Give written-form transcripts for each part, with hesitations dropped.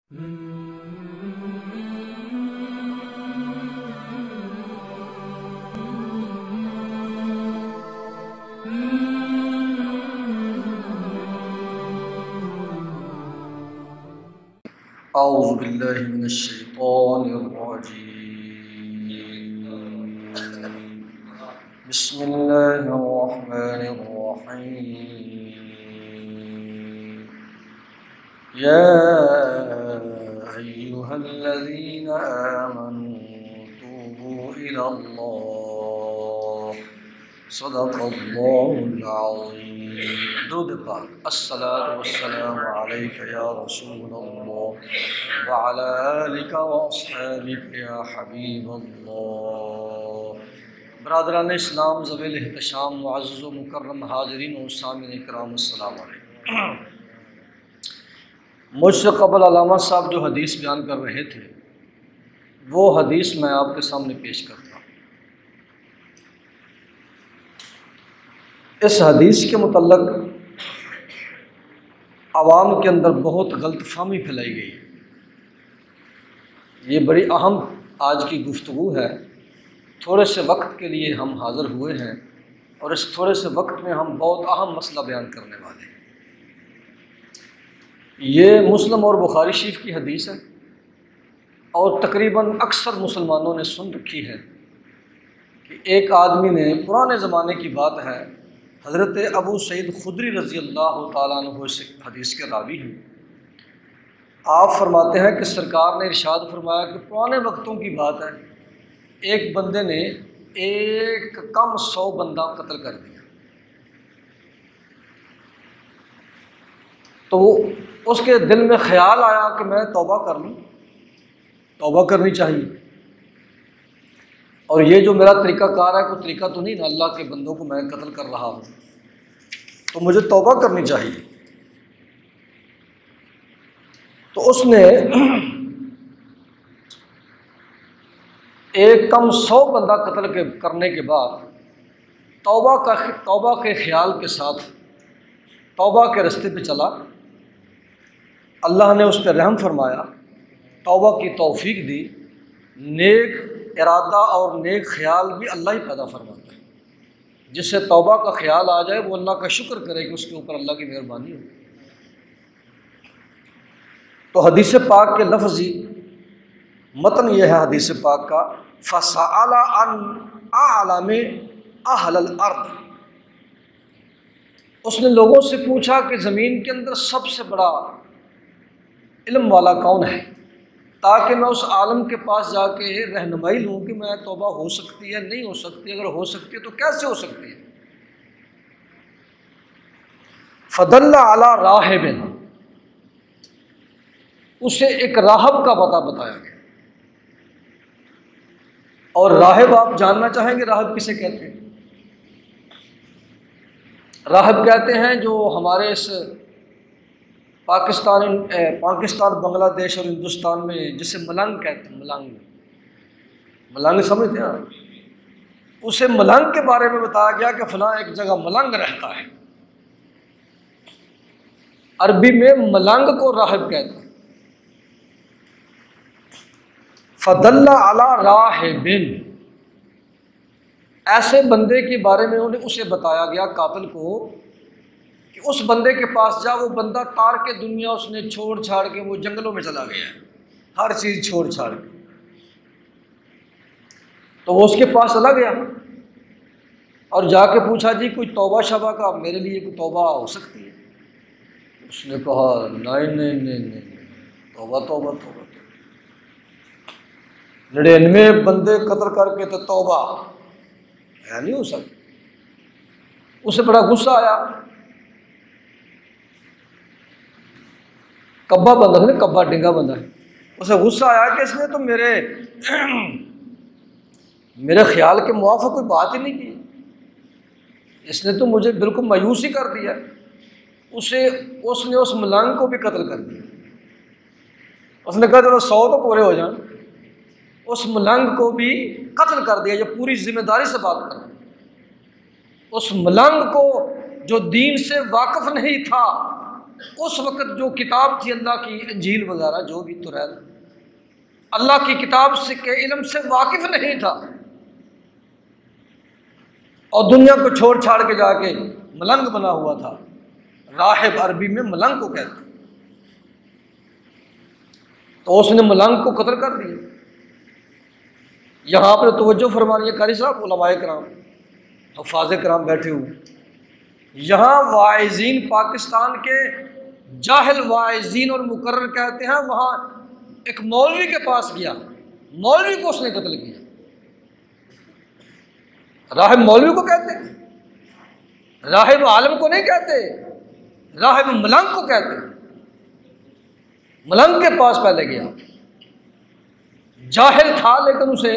औज़ु बिल्लाहि मिनश्शैतानिर्रजीम। बिस्मिल्लाहिर्रहमानिर्रहीम। या अय्युहल्लज़ीना आमनू तूबू इलल्लाह सदक़ल्लाहुल अज़ीम। दुरूद पाक। अस्सलातु वस्सलामु अलैका या रसूलल्लाह व अला आलिका व अस्हाबिका या हबीबल्लाह। बरादरान इस्लाम, ज़वील एहतशाम, मुअज़्ज़ज़ व मुकर्रम हाज़रीन व सामिन इकराम, अस्सलामु अलैकुम। मुझसे क़बल अल्लामा साहब जो हदीस बयान कर रहे थे वो हदीस मैं आपके सामने पेश करता हूँ। इस हदीस के मुतल्लक़ आवाम के अंदर बहुत गलतफ़हमी फैलाई गई है। ये बड़ी अहम आज की गुफ्तगू है। थोड़े से वक्त के लिए हम हाज़िर हुए हैं और इस थोड़े से वक्त में हम बहुत अहम मसला बयान करने वाले हैं। ये मुस्लिम और बुखारी शरीफ की हदीस है और तकरीबन अक्सर मुसलमानों ने सुन रखी है कि एक आदमी ने, पुराने ज़माने की बात है, हज़रत अबू सईद खुदरी रज़ी अल्लाह तआला अन्हु इस हदीस के रावी हैं। आप फरमाते हैं कि सरकार ने इरशाद फरमाया कि पुराने वक्तों की बात है, एक बंदे ने एक कम 100 बंदा कत्ल कर दिया। तो उसके दिल में ख्याल आया कि मैं तौबा कर लूँ, तौबा करनी चाहिए। और ये जो मेरा तरीक़ाकार है, कोई तरीक़ा तो नहीं ना, अल्लाह के बंदों को मैं कत्ल कर रहा हूँ, तो मुझे तौबा करनी चाहिए। तो उसने एक कम 100 बंदा कत्ल करने के बाद तौबा के ख्याल के साथ तौबा के रास्ते पे चला। अल्लाह ने उस पर रहम फरमाया, तौबा की तौफीक दी। नेक इरादा और नेक ख्याल भी अल्लाह ही पैदा फरमाता है। जिससे तौबा का ख्याल आ जाए वो अल्लाह का शुक्र करे कि उसके ऊपर अल्लाह की मेहरबानी हो। तो हदीस पाक के लफ्ज़ी मतन यह है हदीस पाक का, फ़सअला अन अअलम अहलल अर्द। उसने लोगों से पूछा कि ज़मीन के अंदर सबसे बड़ा इल्म वाला कौन है, ताकि मैं उस आलम के पास जाके रहनुमाई लूँ कि मैं तौबा हो सकती है, नहीं हो सकती, अगर हो सकती है तो कैसे हो सकती है। फ़दल्ला अला राहिबिन, उसे एक राहब का पता बताया गया। और राहिब आप जानना चाहेंगे राहिब किसे कहते हैं? राहिब कहते हैं जो हमारे इस पाकिस्तान, बांग्लादेश और हिंदुस्तान में जिसे मलंग कहते हैं, मलंग समझते हैं? उसे मलंग के बारे में बताया गया कि फलां एक जगह मलंग रहता है। अरबी में मलंग को राहिब कहते हैं। फदल्ला अला राहिबिन, ऐसे बंदे के बारे में उसे बताया गया, कातिल को, कि उस बंदे के पास जा। वो बंदा तार के दुनिया उसने छोड़ छाड़ के वो जंगलों में चला गया, हर चीज़ छोड़ छाड़ के। तो वो उसके पास चला गया और जाके पूछा, जी कोई तौबा शबा का मेरे लिए कोई तौबा हो सकती है? उसने कहा नहीं नहीं नहीं नहीं, तौबा तौबा तौबा 99 बंदे कत्ल करके तो तौबा है नहीं हो सकती। उसे बड़ा गुस्सा आया। कब्बा बंदा है, कब्बा डिंगा बंदा है। उसे गुस्सा आया कि इसने तो मेरे ख्याल के मुआफ़िक कोई बात ही नहीं की, इसने तो मुझे बिल्कुल मायूस ही कर दिया। उसने उस मलंग को भी कत्ल कर दिया। उसने कहा चलो 100 तो पूरे हो जाए। उस मलंग को भी कत्ल कर दिया। जो पूरी जिम्मेदारी से बात कर रहे, उस मलंग को जो दीन से वाकिफ नहीं था उस वक़्त जो किताब थी अल्लाह की, इंजील वगैरह जो भी तो रह, अल्लाह की किताब से के इल्म से वाकिफ नहीं था और दुनिया को छोड़ छाड़ के जाके मलंग बना हुआ था। राहिब अरबी में मलंग को कहते, तो उसने मलंग को कत्ल कर दिया। यहाँ पर तवज्जो फरमानी है कारी साहब, उलमाए कराम, हफ़ाज़ कराम बैठे हुए, यहाँ वाइज़ीन पाकिस्तान के जाहिल वाइज़ीन और मुकर्रर कहते हैं, वहाँ एक मौलवी के पास गया, मौलवी को उसने कत्ल किया। राहिब मौलवी को कहते, राहिब आलम को नहीं कहते, राहिब मलंग को कहते। मलंग के पास पहले गया, जाहिल था लेकिन उसे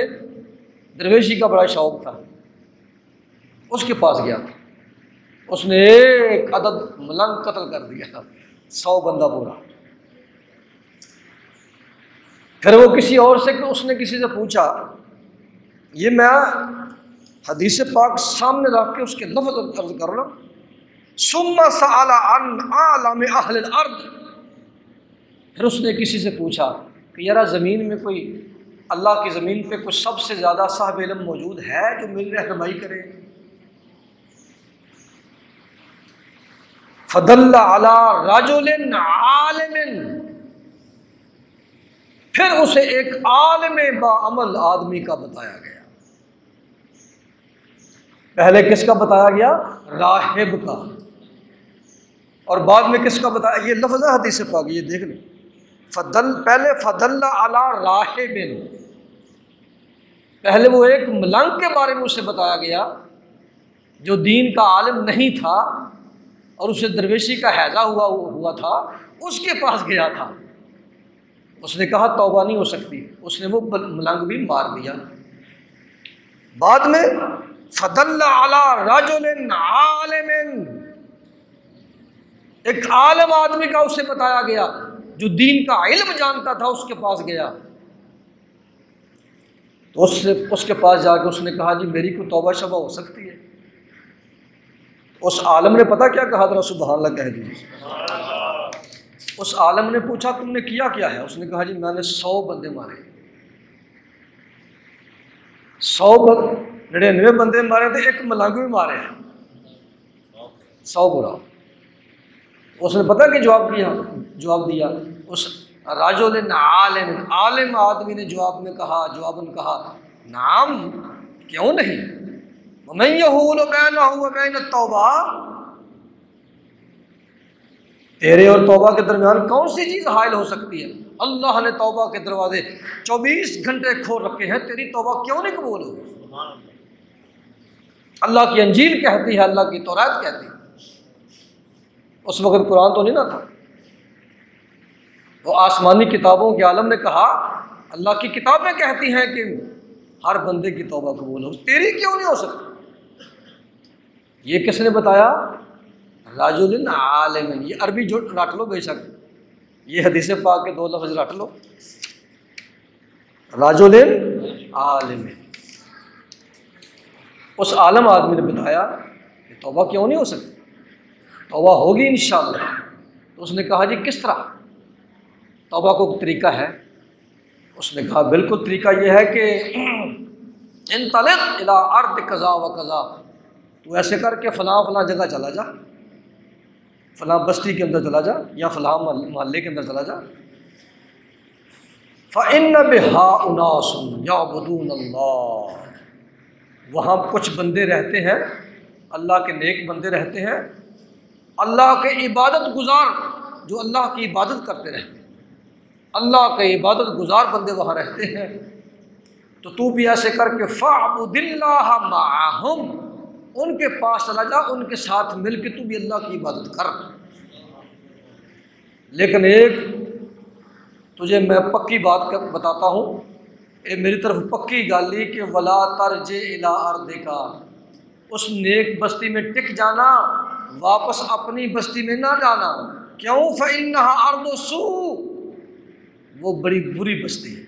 दरवेशी का बड़ा शौक था, उसके पास गया, उसने एक अदद मलंग कत्ल कर दिया, 100 बंदा पूरा। फिर वो किसी और से, उसने किसी से पूछा, ये मैं हदीस पाक सामने रख के उसके लफ्ज़ अर्ज कर रहा हूँ, सुम्मा सअला अन आलम अहलिल अर्द। फिर उसने किसी से पूछा कि यार ज़मीन में कोई, अल्लाह की ज़मीन पे कुछ सबसे ज़्यादा साहिब इल्म मौजूद है जो मेरी रहनुमाई करे। फदल्ला अला रजुलिन आलिमिन, फिर उसे एक आलिम बाअमल आदमी का बताया गया। पहले किसका बताया गया? राहिब का, और बाद में किसका बताया? ये लफ्ज़ है हदीस पाक, ये देख लो। पहले फदल्ला अला राहिबिन, पहले वो एक मलंग के बारे में उसे बताया गया जो दीन का आलिम नहीं था और उसे दरवेशी का हैजा हुआ था, उसके पास गया था। उसने कहा तौबा नहीं हो सकती, उसने वो मलंग भी मार दिया। बाद में फदल्ला अला रजुलिन आलिमिन, एक आलिम आदमी का उसे बताया गया जो दीन का इल्म जानता था, उसके पास गया। तो उसके पास जाके उसने कहा जी मेरी को तौबा शबा हो सकती है। उस आलम ने पता क्या कहा, जरा सुभान अल्लाह कह दीजिए। उस आलम ने पूछा तुमने किया क्या है? उसने कहा जी मैंने 100 बंदे मारे, 99 बंदे मारे थे, एक मलंग भी मारे हैं, 100 बुरा। उसने पता कि जवाब दिया उस राजुलिन आलिम, आलिम आदमी ने जवाबन कहा नाम, क्यों नहीं, मैं यहूल बैनहु व बैन तौबा, तेरे और तौबा के दरमियान कौन सी चीज़ हायल हो सकती है? अल्लाह ने तौबा के दरवाजे 24 घंटे खोल रखे हैं, तेरी तौबा क्यों नहीं कबूल हो? अल्लाह की अंजील कहती है, अल्लाह की तौरात कहती है। उस वक़्त कुरान तो नहीं ना था, वो आसमानी किताबों के आलम ने कहा अल्लाह की किताबें कहती हैं कि हर बंदे की तौबा कबूल हो, तेरी क्यों नहीं हो सकती? ये किसने बताया? राजुलिन आलिमिन। ये अरबी जो रट लो बेशक, ये हदीस पाक के 2 लफ्ज़ रट लो, राजुलिन आलिमिन। उस आलम आदमी ने बताया कि तौबा क्यों नहीं हो सकती, तौबा होगी इंशाअल्लाह। तो उसने कहा जी किस तरह तौबा को तरीका है? उसने कहा बिल्कुल तरीका यह है कि इंतलिक इला अर्द कज़ा व कज़ा, तू ऐसे करके फ़लाँ जगह चला जा, फ़लाँ बस्ती के अंदर चला जा या फ़लाँ मोहल्ले के अंदर चला जा। फ़इन्न बिहा उनासुन यअबुदून अल्लाह, वहाँ कुछ बंदे रहते हैं, अल्लाह के नेक बंदे रहते हैं, अल्लाह के इबादत गुजार, जो अल्लाह की इबादत करते रहते हैं, अल्लाह के इबादत गुजार बंदे वहाँ रहते हैं। तो तू भी ऐसे करके फ़अबुदिल्लाह मअहुम, उनके पास चला जा, उनके साथ मिल के तू भी अल्लाह की इबादत कर। लेकिन एक तुझे मैं पक्की बात बताता हूँ, ये मेरी तरफ पक्की गाली कि वला तरजे इला अर्दिका, उस नेक बस्ती में टिक जाना, वापस अपनी बस्ती में ना जाना। क्यों? फ़इन्नहा अर्दु सू, वो बड़ी बुरी बस्ती है,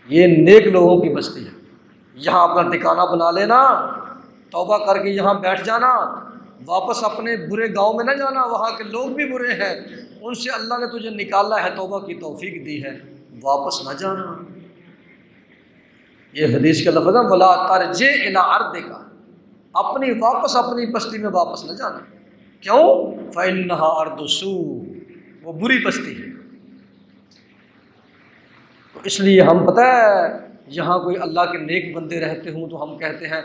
ये नेक लोगों की बस्ती है। यहाँ अपना ठिकाना बना लेना, तौबा करके यहाँ बैठ जाना, वापस अपने बुरे गांव में ना जाना, वहाँ के लोग भी बुरे हैं, उनसे अल्लाह ने तुझे निकाला है, तौबा की तौफीक दी है, वापस ना जाना। ये हदीस के लफ्ज़ हैं, वला तरजे इला अर्दिका, अपनी वापस अपनी बस्ती में वापस न जाना। क्यों? फ़इन्नहा अर्दुसू, वो बुरी बस्ती है। तो इसलिए हम, पता है, यहाँ कोई अल्लाह के नेक बंदे रहते हों तो हम कहते हैं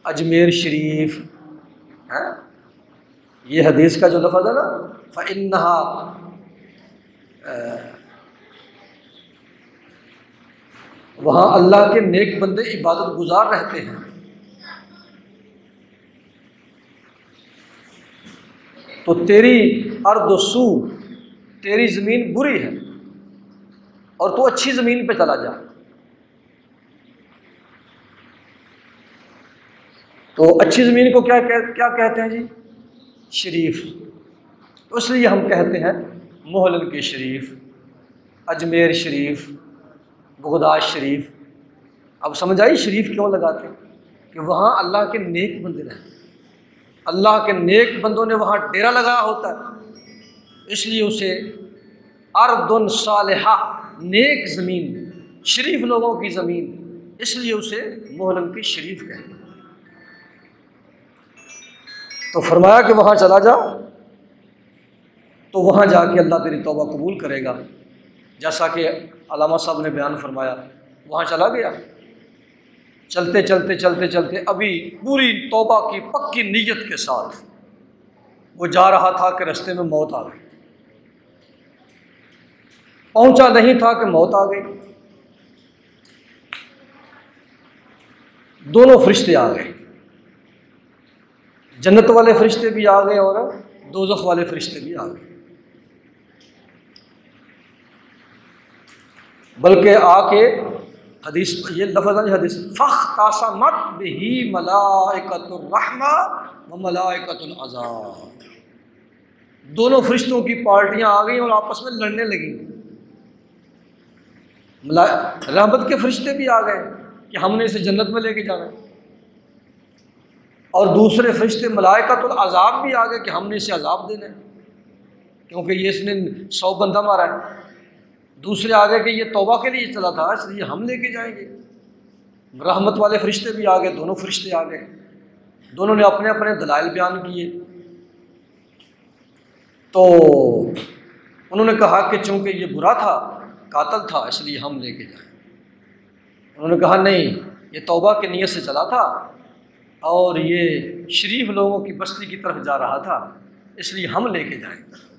अजमेर शरीफ है। ये हदीस का जो लफ्ज़ है ना, फ़इन्नहा, वहाँ अल्लाह के नेक बंदे इबादत गुजार रहते हैं। तो तेरी अर्दसू, तेरी ज़मीन बुरी है और तू अच्छी ज़मीन पे चला जा। तो अच्छी ज़मीन को क्या कहते हैं जी? शरीफ। तो इसलिए हम कहते हैं मोहल्लन के शरीफ, अजमेर शरीफ, बगदाद शरीफ। अब समझ आई शरीफ क्यों लगाते हैं? कि वहाँ अल्लाह के नेक बंदे रहते हैं, अल्लाह के नेक बंदों ने वहाँ डेरा लगाया होता है, इसलिए उसे अर्दुन सालिहा, नेक ज़मीन, शरीफ लोगों की ज़मीन, इसलिए उसे मोहल्लन के शरीफ कहते हैं। तो फरमाया कि वहाँ चला जा, तो वहाँ जाके अल्लाह तेरी तौबा कबूल करेगा। जैसा कि अल्लामा साहब ने बयान फरमाया, वहाँ चला गया, चलते चलते चलते चलते अभी पूरी तौबा की पक्की नीयत के साथ वो जा रहा था कि रास्ते में मौत आ गई। पहुंचा नहीं था कि मौत आ गई। दोनों फरिश्ते आ गए, जन्नत वाले फरिश्ते भी आ गए और दोज़ख वाले फरिश्ते भी आ गए। बल्कि आके हदीस, ये लफ्ज़ है हदीस, फ़ख्तासमत बिही मलाइकतुर रहमा व मलाइकतुल अज़ाब, दोनों फरिश्तों की पार्टियां आ गई और आपस में लड़ने लगी। रहमत के फरिश्ते भी आ गए कि हमने इसे जन्नत में लेके जाना है, और दूसरे फरिश्ते मलाइकतुल अज़ाब भी आ गए कि हमने इसे अज़ाब देना है, क्योंकि ये इसने 100 बंदा मारा है। दूसरे आ गए कि ये तौबा के लिए चला था, इसलिए हम लेके जाएंगे। रहमत वाले फरिश्ते भी आ गए, दोनों फरिश्ते आ गए, दोनों ने अपने अपने दलाइल बयान किए। तो उन्होंने कहा कि चूँकि ये बुरा था, कातल था, इसलिए हम लेके जाए। उन्होंने कहा नहीं, ये तौबा की नीयत से चला था और ये शरीफ लोगों की बस्ती की तरफ जा रहा था, इसलिए हम लेके जाएंगे।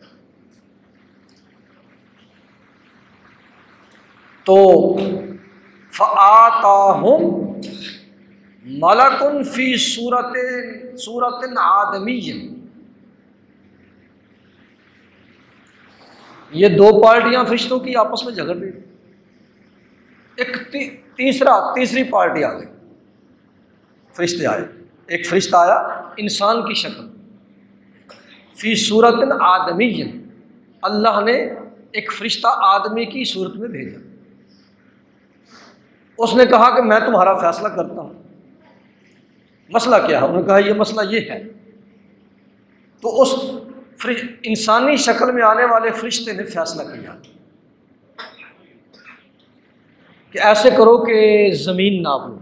तो फ़आताहुम मलकुन फ़ी सूरतिन आदमीय्य, ये दो पार्टियां फरिश्तों की आपस में झगड़ रही। एक तीसरी पार्टी आ गई, फरिश्ते आए। एक फरिश्ता आया इंसान की शक्ल, फ़ी सूरतिन आदमीय्य, अल्लाह ने एक फरिश्ता आदमी की सूरत में भेजा। उसने कहा कि मैं तुम्हारा फैसला करता हूँ। मसला क्या है? उन्होंने कहा ये मसला ये है। तो उस इंसानी शक्ल में आने वाले फरिश्ते ने फैसला किया कि ऐसे करो कि ज़मीन नाप लो,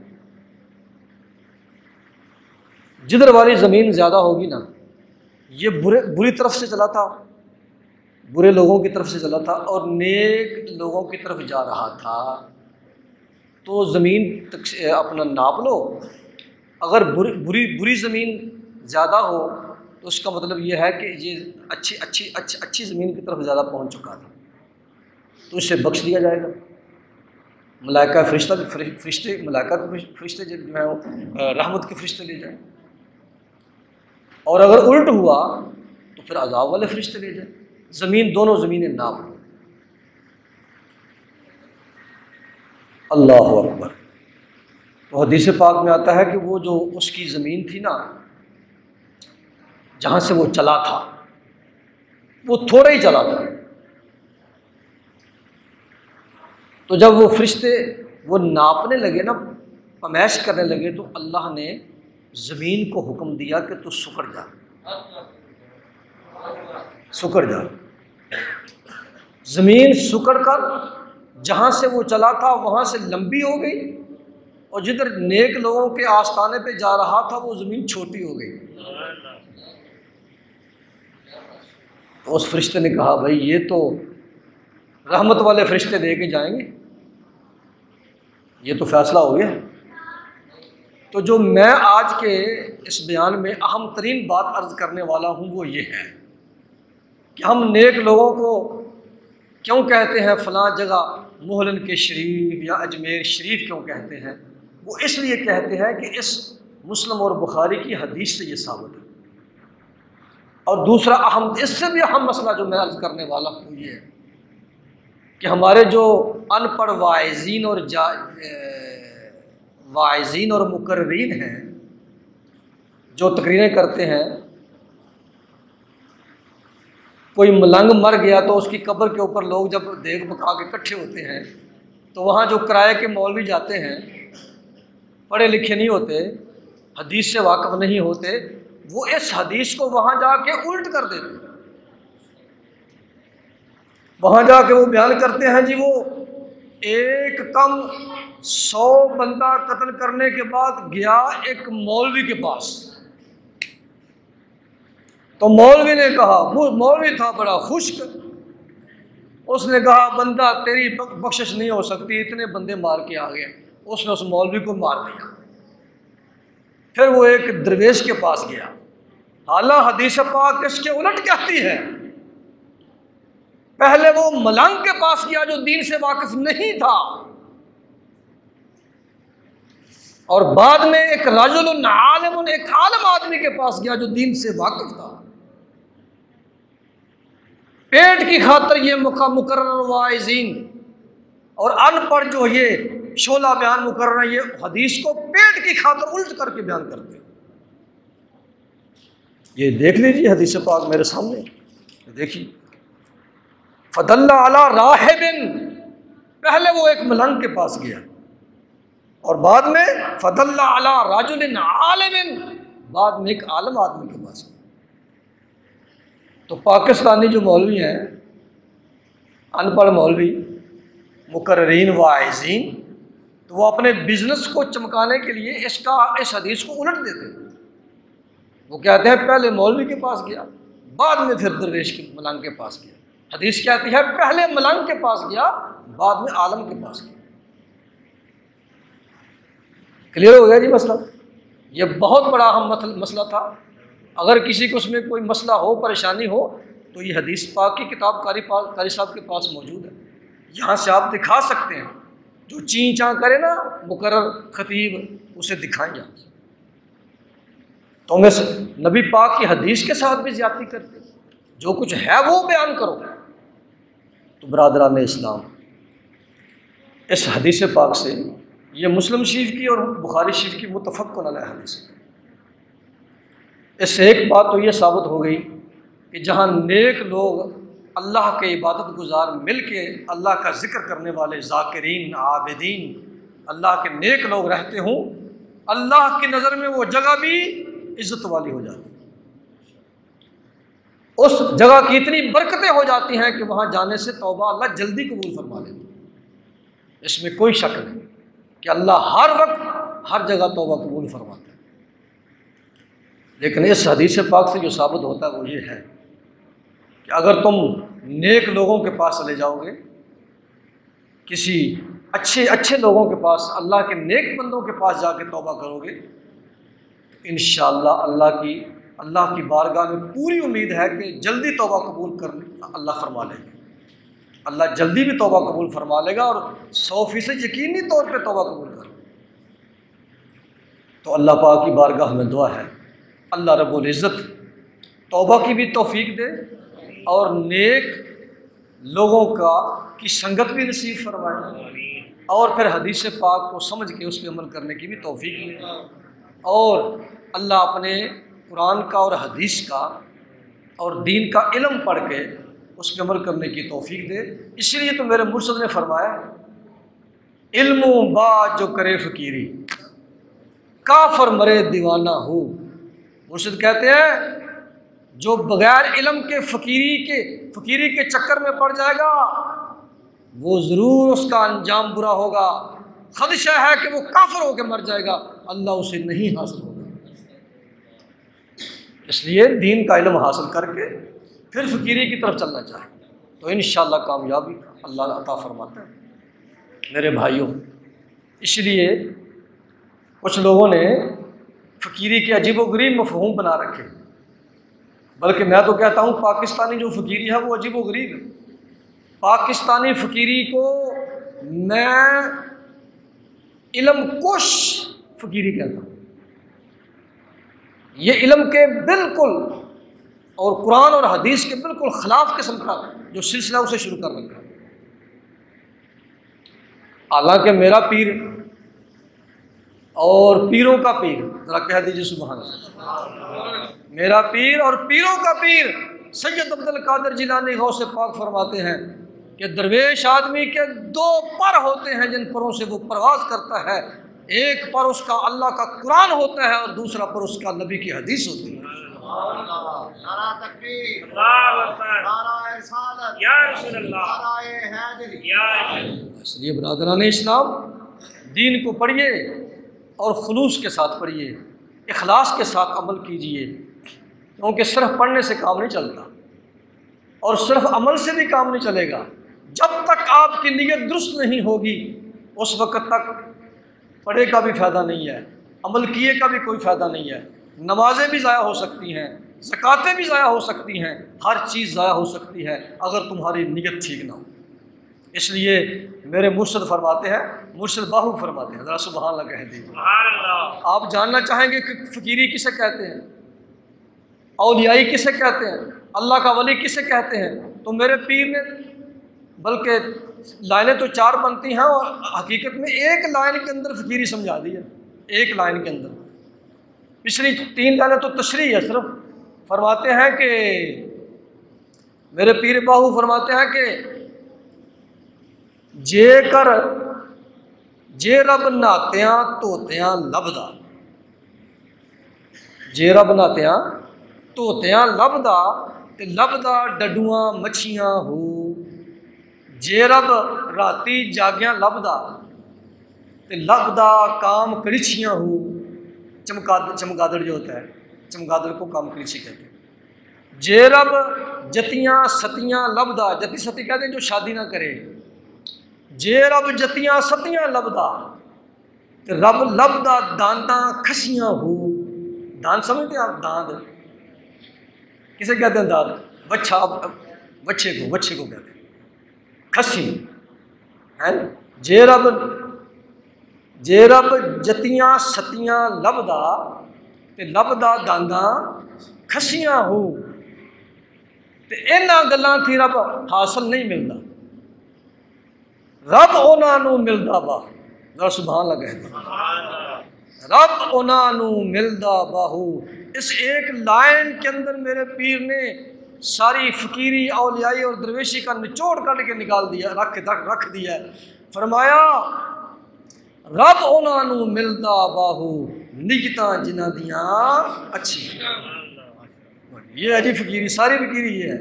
जिधर वाली ज़मीन ज़्यादा होगी ना, ये बुरी तरफ से चला था, बुरे लोगों की तरफ से चला था और नेक लोगों की तरफ जा रहा था, तो ज़मीन अपना नाप लो। अगर बुरी ज़मीन ज़्यादा हो तो उसका मतलब ये है कि ये अच्छी ज़मीन की तरफ ज़्यादा पहुंच चुका था, तो इसे बख्श दिया जाएगा। मलाइका फरिश्ते मलाइका फरिश्ते जो है रहमत के फरिश्ते ले जाए, और अगर उल्ट हुआ तो फिर अज़ाब वाले फरिश्ते ले जाए। ज़मीन, दोनों ज़मीनें नाप लो। अल्लाहु अकबर। तो हदीस पाक में आता है कि वो जो उसकी ज़मीन थी ना, जहाँ से वो चला था, वो थोड़ा ही चला था। तो जब वो फरिश्ते वो नापने लगे ना, पमैश करने लगे, तो अल्लाह ने ज़मीन को हुक्म दिया कि तू सुकड़ जा, सुकड़ जा। ज़मीन सुकड़ कर जहाँ से वो चला था वहाँ से लंबी हो गई, और जिधर नेक लोगों के आस्थाने पे जा रहा था वो ज़मीन छोटी हो गई। तो उस फरिश्ते ने कहा, भाई ये तो रहमत वाले फरिश्ते दे के जाएंगे, ये तो फैसला हो गया। तो जो मैं आज के इस बयान में अहम तरीन बात अर्ज करने वाला हूँ वो ये है कि हम नेक लोगों को क्यों कहते हैं फ़लाँ जगह मोहलन के शरीफ या अजमेर शरीफ क्यों कहते हैं। वो इसलिए कहते हैं कि इस मुस्लिम और बुखारी की हदीस से ये साबित है। और दूसरा अहम, इससे भी अहम मसला जो मैं अर्ज करने वाला हूँ ये है कि हमारे जो अनपढ़ वाइज़ीन और मुकर्रीन हैं, जो तकरीरें करते हैं, कोई मलंग मर गया तो उसकी कब्र के ऊपर लोग जब देख बका के इकट्ठे होते हैं तो वहाँ जो किराए के मौलवी जाते हैं, पढ़े लिखे नहीं होते, हदीस से वाकिफ़ नहीं होते, वो इस हदीस को वहाँ जाके उल्ट कर देते हैं। वहाँ जाके वो बयान करते हैं जी वो एक कम 100 बंदा कत्ल करने के बाद गया एक मौलवी के पास, तो मौलवी ने कहा, वो मौलवी था बड़ा खुश्क, उसने कहा बंदा तेरी बख्शिश नहीं हो सकती, इतने बंदे मार के आ गए। उसने उस मौलवी को मार दिया। फिर वो एक दरवेश के पास गया। हालांकि हदीस पाक इसके उलट कहती है, पहले वो मलंग के पास गया जो दीन से वाकिफ नहीं था, और बाद में एक रजुल आलिम, एक आलम आदमी के पास गया जो दीन से वाकिफ था। पेट की खातर ये मुकर्रर वाइज़ीन और अनपढ़ जो ये शोला बयान मुकर्रर, ये हदीस को पेट की खातर उल्ट करके बयान करते हैं। ये देख लीजिए हदीस पाक मेरे सामने, देखिए। फदल्ला अला राहिबिन, पहले वो एक मलंग के पास गया और बाद में फदल्ला अला रजुलिन आलिमिन, बाद में एक आलम आदमी के पास गया। तो पाकिस्तानी जो मौलवी हैं, अनपढ़ मौलवी, मुकर्रीन वाइज़ीन, तो वो अपने बिजनेस को चमकाने के लिए इस हदीस को उलट देते हैं। वो कहते हैं पहले मौलवी के पास गया, बाद में फिर दरवेश के मलंग के पास गया। हदीस कहती है पहले मलंग के पास गया, बाद में आलम के पास गया। क्लियर हो गया जी मसला? ये बहुत बड़ा अहम मसला था। अगर किसी को उसमें कोई मसला हो, परेशानी हो, तो ये हदीस पाक की किताब कारी साहब के पास मौजूद है। यहाँ से आप दिखा सकते हैं, जो चीं चाँ करे ना मुकर्रर खतीब, उसे दिखाएं यहाँ से। तो मैं नबी पाक की हदीस के साथ भी ज्यादती करते, जो कुछ है वो बयान करो। तो बरादरान इस्लाम, इस हदीस पाक से, ये मुस्लिम शरीफ की और बुखारी शरीफ की मुतफ़क़्क़ुन अलैह हदीस, इससे एक बात तो ये साबित हो गई कि जहाँ नेक लोग अल्लाह के इबादत गुजार मिल के अल्लाह का ज़िक्र करने वाले ज़ाकिरीन, आबिदीन, अल्लाह के नेक लोग रहते हों, अल्लाह की नज़र में वो जगह भी इज़्ज़त वाली हो जाती है। उस जगह की इतनी बरकतें हो जाती हैं कि वहाँ जाने से तौबा अल्लाह जल्दी कबूल फरमा लेता। इसमें कोई शक नहीं कि अल्लाह हर वक्त हर जगह तौबा कबूल फरमाता है। लेकिन इस हदीस पाक से जो साबित होता है वो ये है कि अगर तुम नेक लोगों के पास चले जाओगे, किसी अच्छे लोगों के पास, अल्लाह के नेक बंदों के पास जाके तौबा करोगे, इंशाअल्लाह अल्लाह की बारगाह में पूरी उम्मीद है कि जल्दी तौबा कबूल करने अल्लाह फरमा लेगा। अल्लाह जल्दी भी तौबा कबूल फरमा लेगा और 100% यकीनी तौर पे तौबा कबूल कर। तो अल्लाह पाक की बारगाह में दुआ है, अल्लाह रब्बुल इज़्ज़त तौबा की भी तौफीक दे और नेक लोगों की संगत भी नसीब फरमाए, और फिर हदीस पाक को समझ के उस पर अमल करने की भी तौफीक दे, और अल्लाह अपने कुरान का और हदीस का और दीन का इल्म पढ़ के उस पर अमल करने की तौफीक दे। इसलिए तो मेरे मुर्शद ने फरमाया, इल्म बात जो करे फ़कीरी, काफर मरे दीवाना हो। मुर्शिद कहते हैं जो बगैर इल्म के फकीरी के चक्कर में पड़ जाएगा वो ज़रूर उसका अंजाम बुरा होगा। खदशा है कि वो काफिर होकर मर जाएगा, अल्लाह उसे नहीं हासिल होगा। इसलिए दीन का इल्म हासिल करके फिर फकीरी की तरफ चलना चाहिए, तो इंशाअल्लाह कामयाबी अल्लाह अता फरमाता है। मेरे भाइयों, इसलिए कुछ लोगों ने फ़कीरी के अजीबोगरीब मफ़हूम बना रखे, बल्कि मैं तो कहता हूँ पाकिस्तानी जो फ़कीरी है वो अजीबोगरीब है। पाकिस्तानी फ़कीरी को मैं इल्म कोश फ़कीरी कहता हूँ। ये इल्म के बिल्कुल और कुरान और हदीस के बिल्कुल ख़िलाफ़ किस्म का जो सिलसिला उसे शुरू कर रखा है। हालांकि मेरा पीर और पीरों का पीर, जरा कह दीजिए सुभान अल्लाह, मेरा पीर और पीरों का पीर सैयद अब्दुल कादिर जिलानी गौसे पाक फरमाते हैं कि दरवेश आदमी के दो पर होते हैं जिन परों से वो परवाज़ करता है। एक पर उसका अल्लाह का कुरान होता है और दूसरा पर उसका नबी की हदीस होती है। इसलिए बरादरान इस्लाम, दीन को पढ़िए और खुलूस के साथ पढ़िए, इखलास के साथ अमल कीजिए, क्योंकि सिर्फ पढ़ने से काम नहीं चलता और सिर्फ अमल से भी काम नहीं चलेगा। जब तक आपकी नीयत दुरुस्त नहीं होगी उस वक़्त तक पढ़े का भी फ़ायदा नहीं है, अमल किए का भी कोई फ़ायदा नहीं है। नमाजें भी ज़ाया हो सकती हैं, ज़कातें भी ज़ाया हो सकती हैं, हर चीज़ ज़ाया हो सकती है अगर तुम्हारी नीयत ठीक ना हो। इसलिए मेरे मुर्शिद फरमाते हैं, मुर्शिद बाहू फरमाते हैं, ज़रा सुभान अल्लाह कह दीजिए। आप जानना चाहेंगे कि फ़कीरी किसे कहते हैं, औलियाई किसे कहते हैं, अल्लाह का वली किसे कहते हैं, तो मेरे पीर ने, बल्कि लाइनें तो चार बनती हैं और हकीकत में एक लाइन के अंदर फ़कीरी समझा दी है। एक लाइन के अंदर पिछली तीन लाइनें तो तशरीह है सिर्फ। फरमाते हैं कि मेरे पीर बाहू फरमाते हैं कि जे रब नात्यां धोत्यां लभदा, जे रब नात्यां धोत्यां लभदा ते लभदा डडुआं मच्छियां हो। जे रब राती जाग्यां लभदा ते लभदा काम कड़िछियां हो। चमगादड़ जो होता है, चमगादड़ को काम कड़िछी कहते हैं। जे रब जतियां सतियां लभदा, जति सती कहते हैं जो शादी ना करे। जे रब जतियां सतियां लभदा ते रब लभदा दांदा खसियां हो। दांद समझते आप? दांद किसे कहते हैं? दांद बच्चा, बच्चे को कहते हैं खसी है। जे रब जतियां सतियां लभदा ते लभदा दांदा खसियां हो। ते इन्हां गल्लां थी रब हासिल नहीं मिलता, रब उन्होंने मिलता वा। सुभान अल्लाह, रब उन्होंने मिलता बाहू। इस एक लाइन के अंदर मेरे पीर ने सारी फ़कीरी, औलियाई और दरवेशी का निचोड़ कट के निकाल दिया, रख दिया। फरमाया रब उन्होंने मिलता बाहू निगता जिन्हां दियां अच्छी। ये है जी फ़कीरी, सारी फ़कीरी ये है।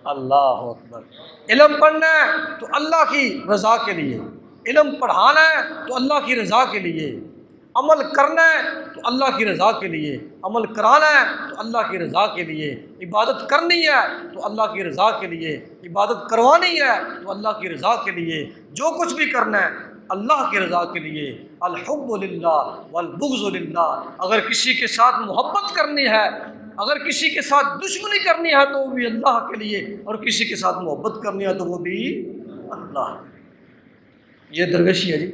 अल्लाह अकबर। इल्म पढ़ना है तो अल्लाह की रज़ा के लिए, इल्म पढ़ाना है तो अल्लाह की रज़ा के लिए, अमल करना है तो अल्लाह की रज़ा के लिए, अमल कराना है तो अल्लाह की रज़ा के लिए, इबादत करनी है तो अल्लाह की रज़ा के लिए, इबादत करवानी है तो अल्लाह की रज़ा के लिए, जो कुछ भी करना है अल्लाह की रज़ा के लिए। अल हुब्बु लिल्लाह वल बुग़्ज़ु लिल्लाह। अगर किसी के साथ मोहब्बत करनी है, अगर किसी के साथ दुश्मनी करनी है तो वो भी अल्लाह के लिए, और किसी के साथ मोहब्बत करनी है तो वो भी अल्लाह। ये दरवेशी है जी।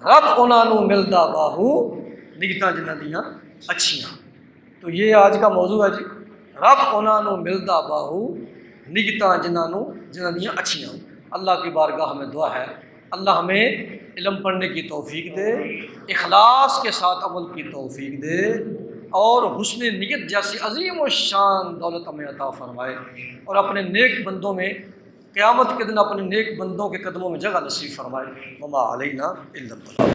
रब उन्होंने मिलता बाहू निगता जिन्हां दियां अच्छियाँ। तो ये आज का मौजू है जी, रब उन्होंने मिलता बाहू निगता जिन्हां दियां अच्छियाँ। अल्लाह की बारगाह में दुआ है, अल्लाह हमें इल्म पढ़ने की तौफीक दे, इखलास के साथ अमल की तौफीक दे और हुस्न नियत जैसी अजीम व शान दौलत हमें अता फरमाए, और अपने नेक बंदों में क़यामत के दिन अपने नेक बंदों के कदमों में जगह नसीब फरमाए। वमा अलैना इल्ला